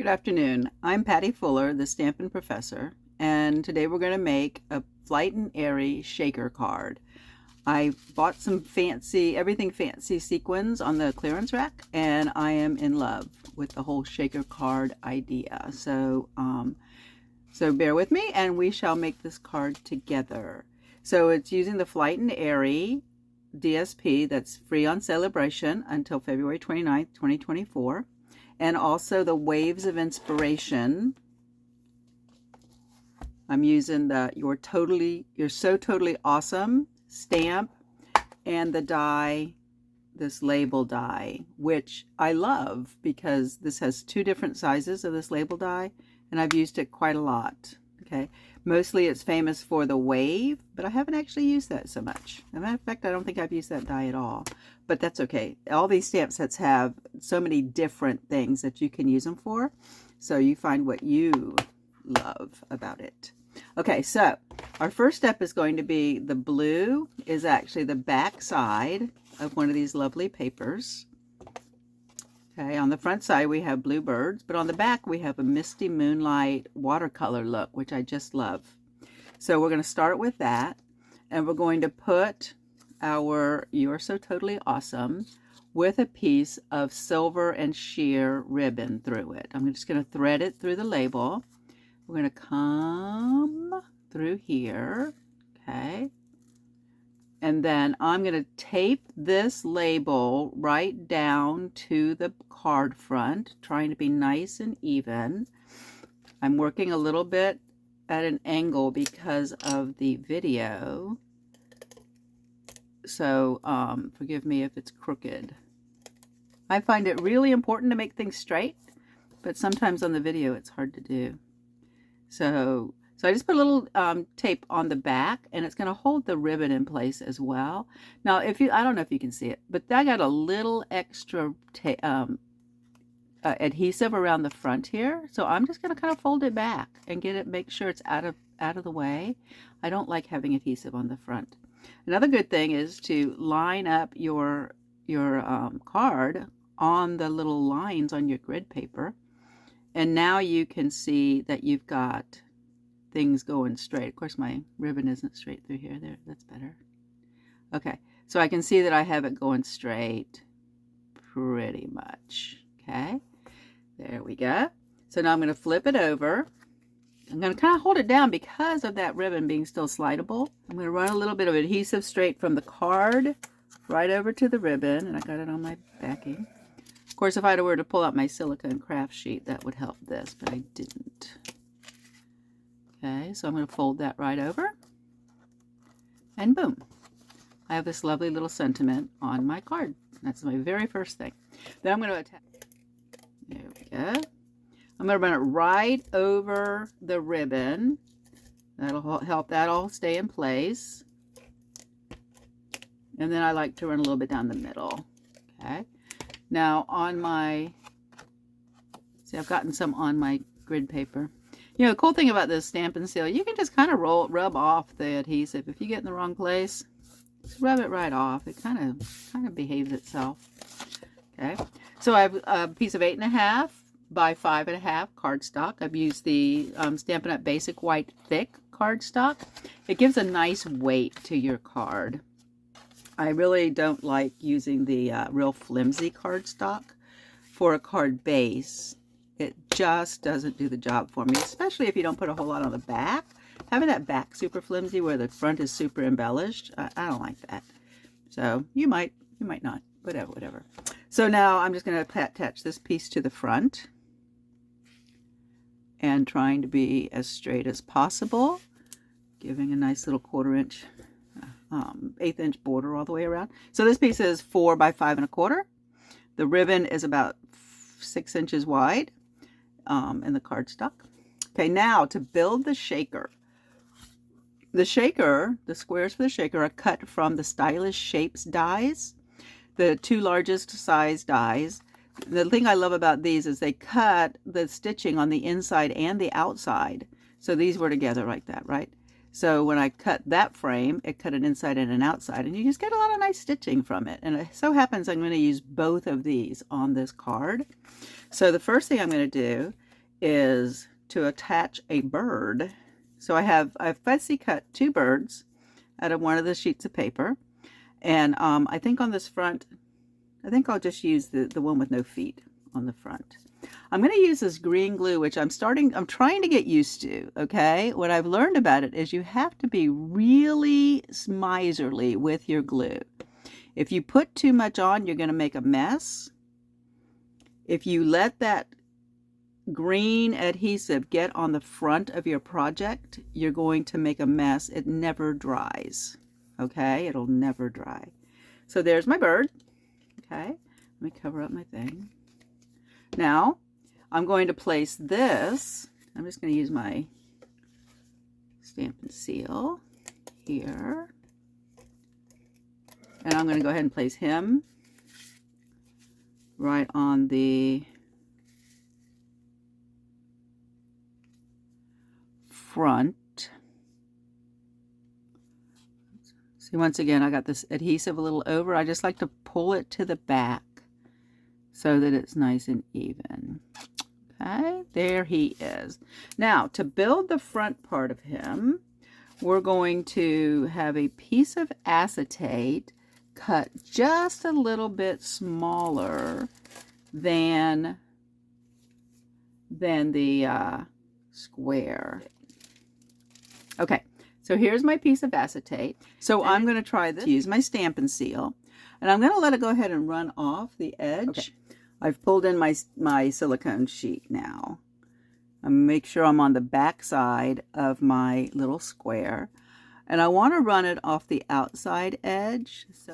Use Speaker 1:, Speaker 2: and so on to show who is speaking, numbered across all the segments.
Speaker 1: Good afternoon. I'm Patty Fuller, the Stampin' Professor, and today we're going to make a Flight and Airy shaker card. I bought some everything fancy sequins on the clearance rack, and I am in love with the whole shaker card idea. So bear with me, and we shall make this card together. So it's using the Flight and Airy DSP that's free on celebration until February 29th, 2024. And also the Waves of Inspiration. I'm using the You're So Totally Awesome stamp and the die, this label die, which I love because this has two different sizes of this label die, and I've used it quite a lot. Okay, mostly it's famous for the wave, but I haven't actually used that so much. As a matter of fact, I don't think I've used that die at all, but that's okay. All these stamp sets have so many different things that you can use them for, so you find what you love about it. Okay, so our first step is going to be the blue is actually the back side of one of these lovely papers. Okay, on the front side we have blue birds, but on the back we have a misty moonlight watercolor look, which I just love. So we're going to start with that, and we're going to put our You're So Totally Awesome with a piece of silver and sheer ribbon through it. I'm just going to thread it through the label. We're going to come through here, okay? And then I'm going to tape this label right down to the card front, trying to be nice and even. I'm working a little bit at an angle because of the video, so forgive me if it's crooked. I find it really important to make things straight, but sometimes on the video it's hard to do. So I just put a little tape on the back, and it's going to hold the ribbon in place as well. Now, I don't know if you can see it, but I got a little extra adhesive around the front here. So I'm just going to kind of fold it back and make sure it's out of the way. I don't like having adhesive on the front. Another good thing is to line up your card on the little lines on your grid paper. And now you can see that you've got things going straight. Of course, my ribbon isn't straight through here. There, that's better. Okay, so I can see that I have it going straight pretty much. Okay, there we go. So now I'm going to flip it over. I'm going to kind of hold it down because of that ribbon being still slidable. I'm going to run a little bit of adhesive straight from the card right over to the ribbon, and I got it on my backing. Of course, if I were to pull out my silicone craft sheet, that would help this, but I didn't. Okay, so I'm going to fold that right over, and boom. I have this lovely little sentiment on my card. That's my very first thing. Then I'm going to attach. There we go. I'm going to run it right over the ribbon. That'll help that all stay in place. And then I like to run a little bit down the middle. Okay. Now on my, see, I've gotten some on my grid paper. You know, the cool thing about this Stampin' Seal, you can just kind of rub off the adhesive. If you get in the wrong place, just rub it right off. It kind of behaves itself. Okay. So I have a piece of 8.5 by 5.5 cardstock. I've used the Stampin' Up! Basic White Thick cardstock. It gives a nice weight to your card. I really don't like using the real flimsy cardstock for a card base. It just doesn't do the job for me, especially if you don't put a whole lot on the back. Having that back super flimsy where the front is super embellished, I don't like that. So you might not, whatever. So now I'm just going to attach this piece to the front and trying to be as straight as possible, giving a nice little 1/4 inch 1/8 inch border all the way around. So this piece is 4 by 5.25. The ribbon is about 6 inches wide in the cardstock. Okay, now to build the shaker. The squares for the shaker are cut from the Stylish Shapes dies, the 2 largest size dies. The thing I love about these is they cut the stitching on the inside and the outside. So these were together like that, right? So when I cut that frame, it cut an inside and an outside, and you just get a lot of nice stitching from it. And it so happens I'm going to use both of these on this card. So the first thing I'm going to do is to attach a bird. So I've fussy cut 2 birds out of one of the sheets of paper. And I think on this front, I think I'll just use the one with no feet on the front. I'm going to use this green glue, which I'm trying to get used to, okay? What I've learned about it is you have to be really miserly with your glue. If you put too much on, you're going to make a mess. If you let that green adhesive get on the front of your project, you're going to make a mess. It never dries, okay? It'll never dry. So there's my bird, okay? Let me cover up my thing. Now, I'm going to place this, I'm just going to use my stamp and seal here. And I'm going to go ahead and place him right on the front. See, once again, I got this adhesive a little over. I just like to pull it to the back so that it's nice and even. Okay, there he is. Now, to build the front part of him, we're going to have a piece of acetate cut just a little bit smaller than the square. Okay, so here's my piece of acetate. So I'm going to try this, use my Stampin' Seal, and I'm going to let it go ahead and run off the edge. Okay. I've pulled in my silicone sheet now. Make sure I'm on the back side of my little square. And I want to run it off the outside edge. So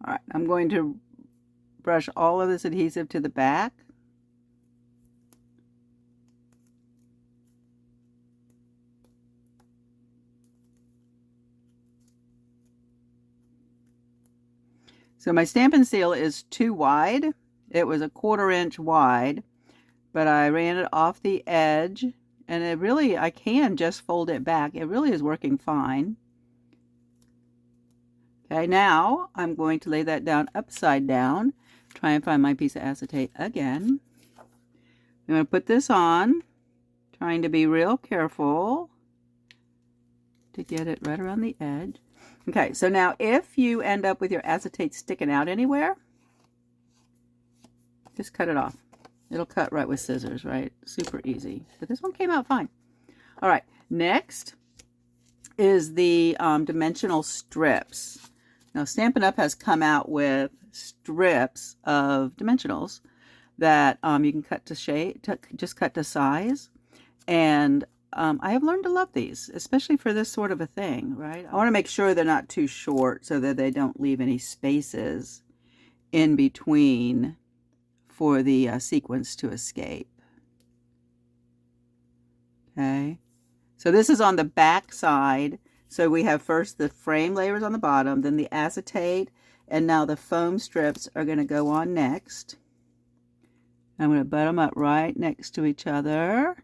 Speaker 1: all right, I'm going to brush all of this adhesive to the back. So my Stampin' Seal is too wide. It was a 1/4 inch wide, but I ran it off the edge, and it really, I can just fold it back. It really is working fine. Okay, now I'm going to lay that down upside down. Try and find my piece of acetate again. I'm going to put this on, trying to be real careful to get it right around the edge. Okay, so now if you end up with your acetate sticking out anywhere, just cut it off. It'll cut right with scissors, right? Super easy. But this one came out fine. All right, next is the dimensional strips. Now, Stampin' Up! Has come out with strips of dimensionals that you can cut to shape, just cut to size. And I have learned to love these, especially for this sort of a thing, right? I want to make sure they're not too short so that they don't leave any spaces in between for the sequence to escape. Okay, so this is on the back side. So we have first the frame layers on the bottom, then the acetate, and now the foam strips are going to go on next. I'm going to butt them up right next to each other.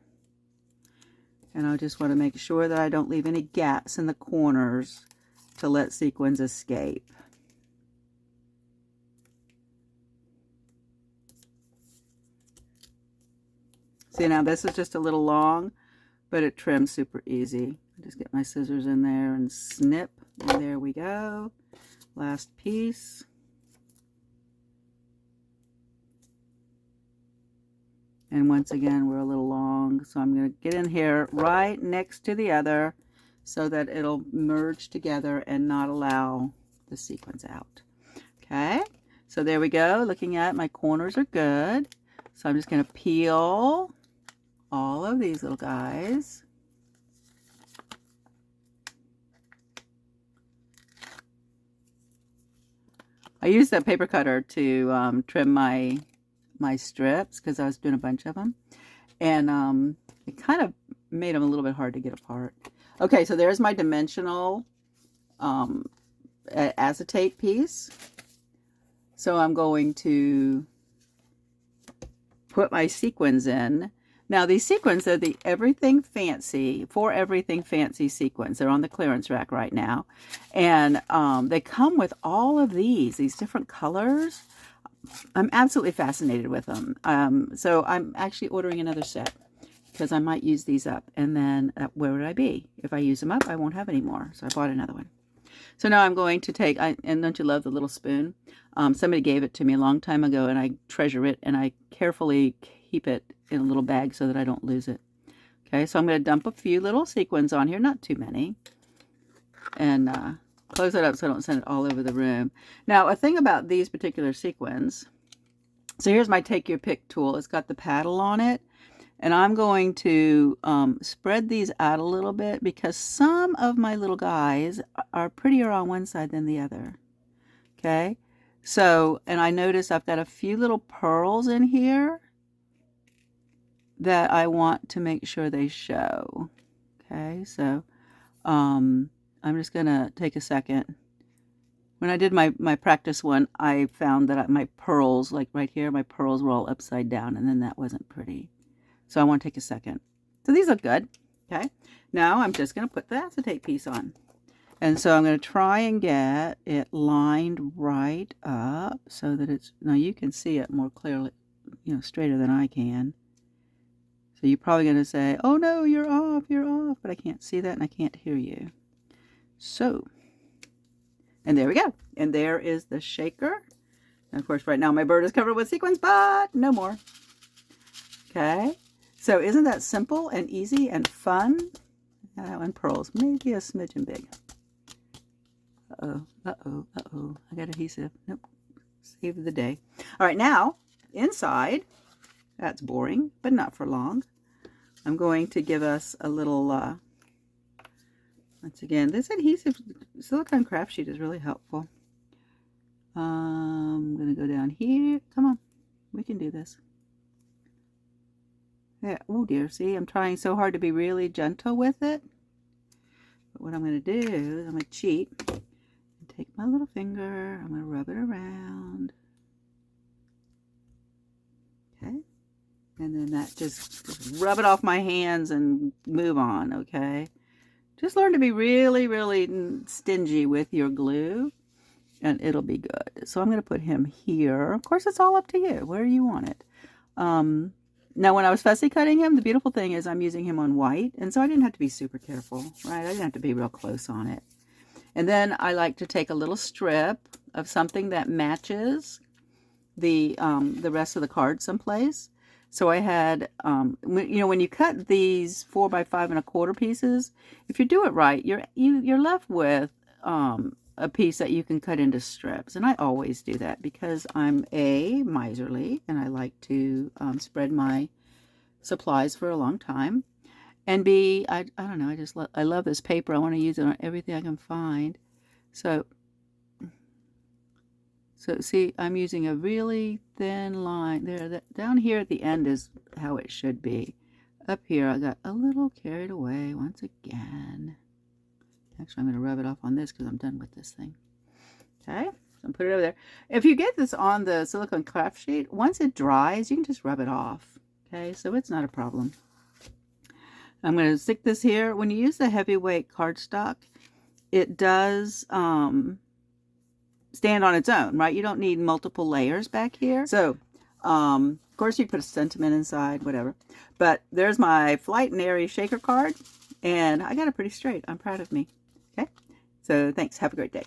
Speaker 1: And I just want to make sure that I don't leave any gaps in the corners to let sequins escape. See, now this is just a little long, but it trims super easy. Just get my scissors in there and snip, and there we go. Last piece. And once again, we're a little long, so I'm going to get in here right next to the other so that it'll merge together and not allow the sequins out. Okay, so there we go. Looking at it, my corners are good. So I'm just going to peel all of these little guys. I used that paper cutter to trim my strips because I was doing a bunch of them, and it kind of made them a little bit hard to get apart. Okay, so there's my dimensional acetate piece. So I'm going to put my sequins in. Now these sequins are the Everything Fancy, For Everything Fancy sequins. They're on the clearance rack right now. And they come with all of these different colors. I'm absolutely fascinated with them. So I'm actually ordering another set because I might use these up. And then where would I be? If I use them up, I won't have any more. So I bought another one. So now I'm going to take, and don't you love the little spoon? Somebody gave it to me a long time ago, and I treasure it, and I carefully keep it in a little bag so that I don't lose it. Okay, so I'm going to dump a few little sequins on here, not too many, and close it up so I don't send it all over the room. Now, a thing about these particular sequins, so here's my take your pick tool. It's got the paddle on it. And I'm going to spread these out a little bit because some of my little guys are prettier on one side than the other. Okay, so, and I notice I've got a few little pearls in here that I want to make sure they show. Okay, so I'm just going to take a second. When I did my practice one, I found that my pearls, like right here, my pearls were all upside down, and then that wasn't pretty. So I want to take a second. So these look good. Okay. Now I'm just going to put the acetate piece on. And so I'm going to try and get it lined right up so that it's, now you can see it more clearly, straighter than I can. So you're probably going to say, oh no, you're off, but I can't see that and I can't hear you. So, and there we go. And there is the shaker. And of course, right now my bird is covered with sequins, but no more. Okay. So isn't that simple and easy and fun? That one pearls, maybe a smidgen big. Uh-oh. I got adhesive. Nope. Save the day. All right, now inside, that's boring, but not for long. I'm going to give us a little, once again, this adhesive silicone craft sheet is really helpful. I'm going to go down here. Come on, we can do this. Yeah, oh dear, see, I'm trying so hard to be really gentle with it. But what I'm going to do is I'm going to cheat and take my little finger, I'm going to rub it around. Okay. And then that just rub it off my hands and move on, okay? Just learn to be really, really stingy with your glue and it'll be good. So I'm going to put him here. Of course, it's all up to you, where you want it. Now, when I was fussy cutting him, the beautiful thing is I'm using him on white, and so I didn't have to be super careful, right? I didn't have to be real close on it. And then I like to take a little strip of something that matches the rest of the card someplace. So I had, when you cut these 4 by 5 1/4 pieces, if you do it right, you're left with a piece that you can cut into strips. And I always do that because I'm A, miserly, and I like to spread my supplies for a long time. And B, I don't know, I love this paper. I want to use it on everything I can find. So see, I'm using a really thin line there. Down here at the end is how it should be. Up here, I got a little carried away once again. Actually, I'm going to rub it off on this because I'm done with this thing. Okay, so put it over there. If you get this on the silicone craft sheet, once it dries, you can just rub it off. Okay, so it's not a problem. I'm going to stick this here. When you use the heavyweight cardstock, it does stand on its own, right? You don't need multiple layers back here. So, of course, you put a sentiment inside, whatever. But there's my Flight and Airy shaker card, and I got it pretty straight. I'm proud of me. Okay, so thanks. Have a great day.